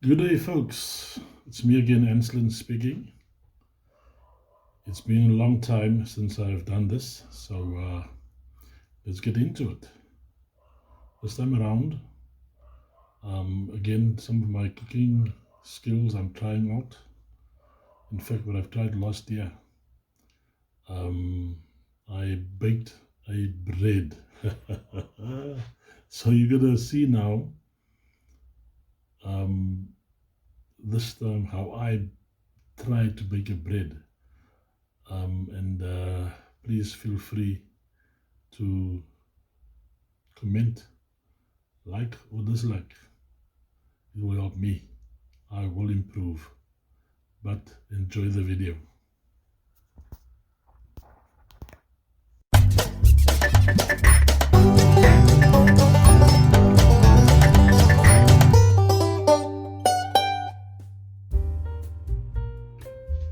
Good day, folks. It's me again, Anslin speaking. It's been a long time since I've done this, so let's get into it. This time around, again, some of my cooking skills I'm trying out. In fact, what I've tried last year, I baked a bread. So you're gonna see now this time how I try to bake a bread. And please feel free to comment, like or dislike. It will help me. I will improve. But enjoy the video.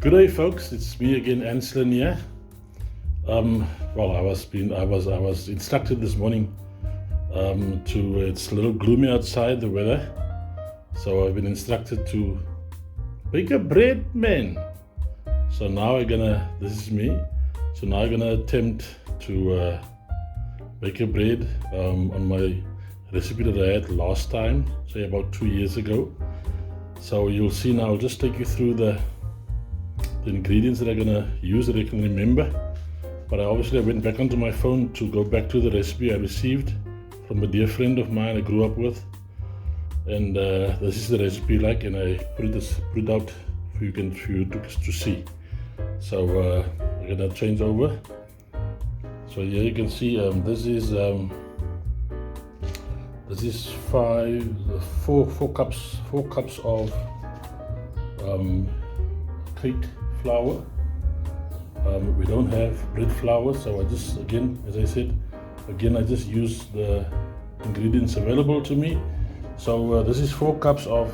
Good day, folks. It's me again, Anslin here. Well, I was instructed this morning it's a little gloomy outside, the weather. So I've been instructed to bake a bread, man. So now this is me. So now I'm gonna attempt to bake a bread on my recipe that I had last time, say about 2 years ago. So you'll see now, I'll just take you through the ingredients that I'm gonna use that I can remember. But I went back onto my phone to go back to the recipe I received from a dear friend of mine I grew up with, and this is the recipe and I put it out for you to see. So I'm gonna change over. So here you can see this is four cups of cake flour. We don't have bread flour, so I just, again, as I said, I just use the ingredients available to me. So this is 4 cups of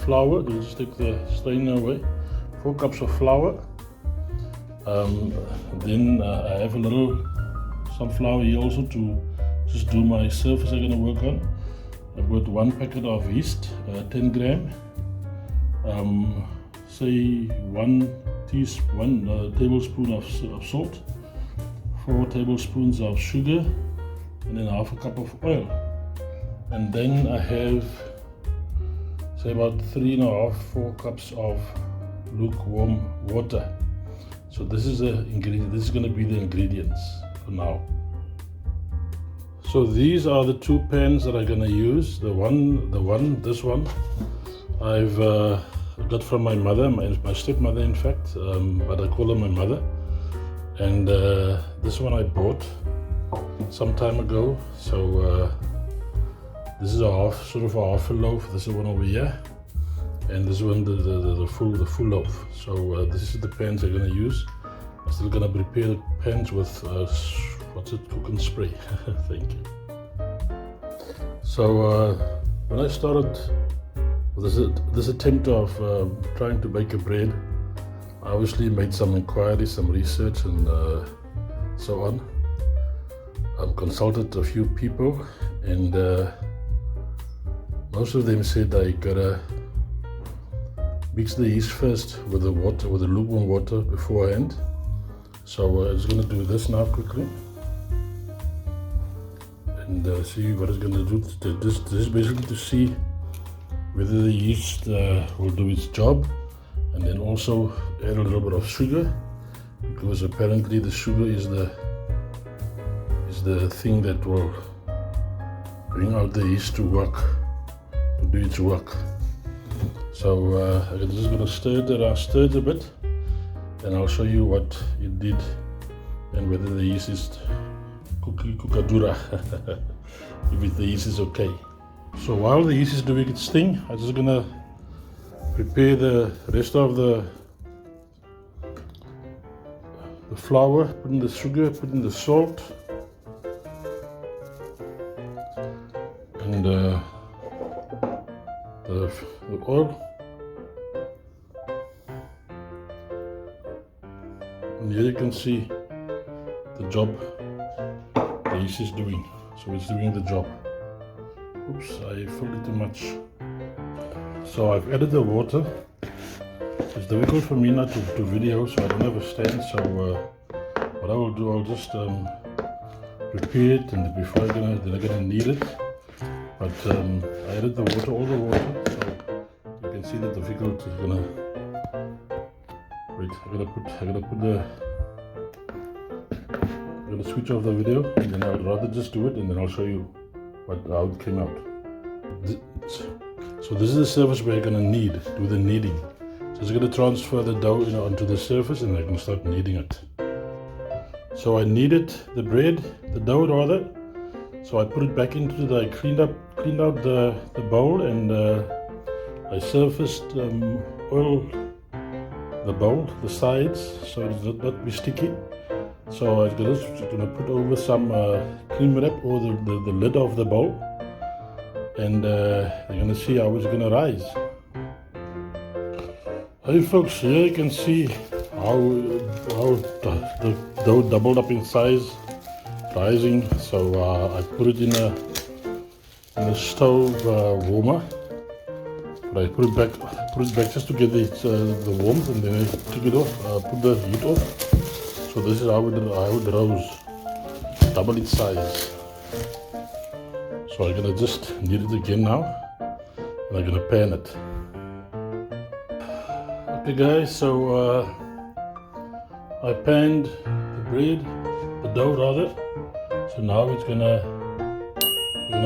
flour. You just take the strainer away. 4 cups of flour. Then I have some flour here also to just do my surface I'm going to work on. I've got 1 packet of yeast, 10 gram. Say 1 tablespoon of salt, 4 tablespoons of sugar, and then half a cup of oil. And then I have, say, about 4 cups of lukewarm water. So this is This is going to be the ingredients for now. So these are the 2 pans that I'm going to use. This one, I've got from my mother, my stepmother, in fact, but I call her my mother. And this one I bought some time ago. So this is sort of a half a loaf. This is one over here, and this one the full loaf. So this is the pans I'm gonna use. I'm still gonna prepare the pans with cooking spray. Thank you. So when I started this attempt of trying to bake a bread, I obviously made some inquiries, some research, and so on. Consulted a few people, and most of them said I gotta mix the yeast first with the lukewarm water beforehand. So I'm just gonna do this now quickly, and see what it's gonna do. This is basically to see whether the yeast will do its job, and then also add a little bit of sugar, because apparently the sugar is the thing that will bring out the yeast to do its work. So I'm just going to stir it a bit, and I'll show you what it did and whether the yeast is cookadura, if the yeast is okay. So while the yeast is doing its thing, I'm just gonna prepare the rest of the flour, put in the sugar, put in the salt, and the oil. And here you can see the job the yeast is doing. So it's doing the job. Oops, I filled it too much. So I've added the water. It's difficult for me not to video, so I don't have a stand. So what I will do, I'll just prepare it, and before I'm gonna knead it. But I added the water, all the water, so you can see the difficulty. I'm gonna switch off the video, and then I would rather just do it, and then I'll show you how it came out. So this is the surface where you're gonna do the kneading. So it's gonna transfer the dough onto the surface, and I'm gonna start kneading it. So I kneaded the dough rather. So I put it back into I cleaned out the bowl, and I surfaced oil the bowl, the sides, so it does not be sticky. So I'm gonna put over some cream wrap or the lid of the bowl, and you're gonna see how it's gonna rise. Hey folks, here you can see how the dough doubled up in size, rising. So I put it in a stove warmer. But I put it back just to get the warmth, and then I took it off, put the heat off. So this is how it rose, double its size. So I'm gonna just knead it again now, and I'm gonna pan it. Okay guys, so I panned the dough rather. So now it's gonna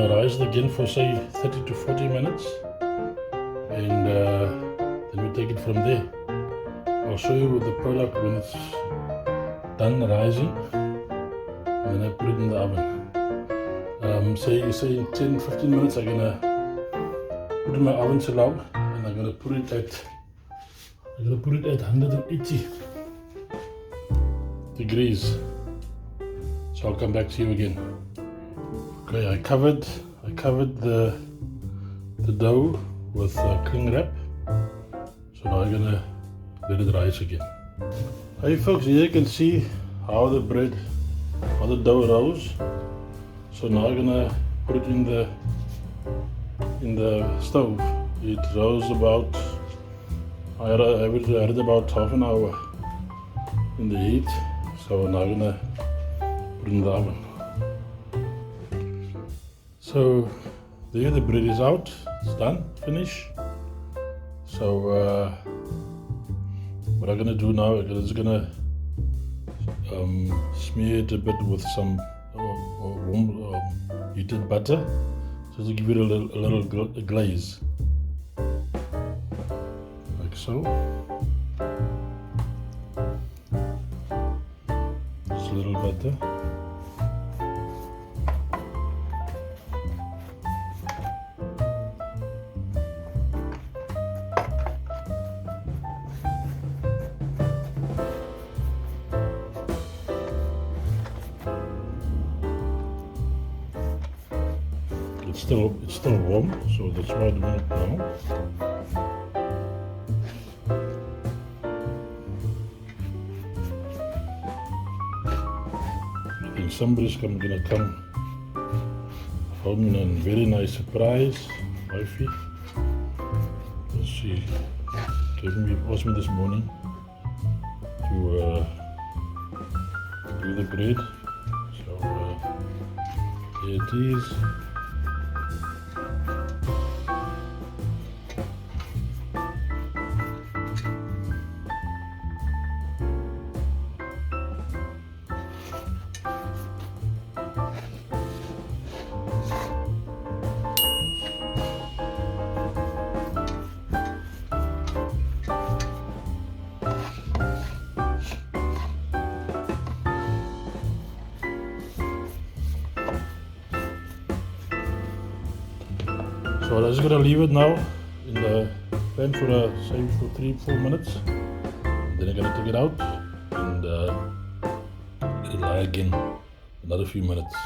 rise it again for say 30 to 40 minutes, and then we take it from there. I'll show you the product when it's done rising, and then I put it in the oven. Say in 10-15 minutes I'm gonna put it in my oven so long, and I'm gonna put it at 180 degrees. So I'll come back to you again. Okay, I covered the dough with cling wrap. So now I'm gonna let it rise again. Hey folks, here you can see how the dough rose. So now I'm gonna put it in the stove. It rose about, I had it about half an hour in the heat. So now I'm gonna put it in the oven. So there the bread is out, it's done, finished. So what I'm gonna do now, I'm just gonna smear it a bit with some warm heated butter, just to give it a little glaze, like so. Just a little butter. It's still warm, so that's why I'm doing it now. I think somebody's gonna come home in a very nice surprise. Wifey, she asked me this morning to do the bread. So here it is. So I'm just gonna leave it now in the pan for 3-4 minutes. Then I'm gonna take it out and let it lie again another few minutes.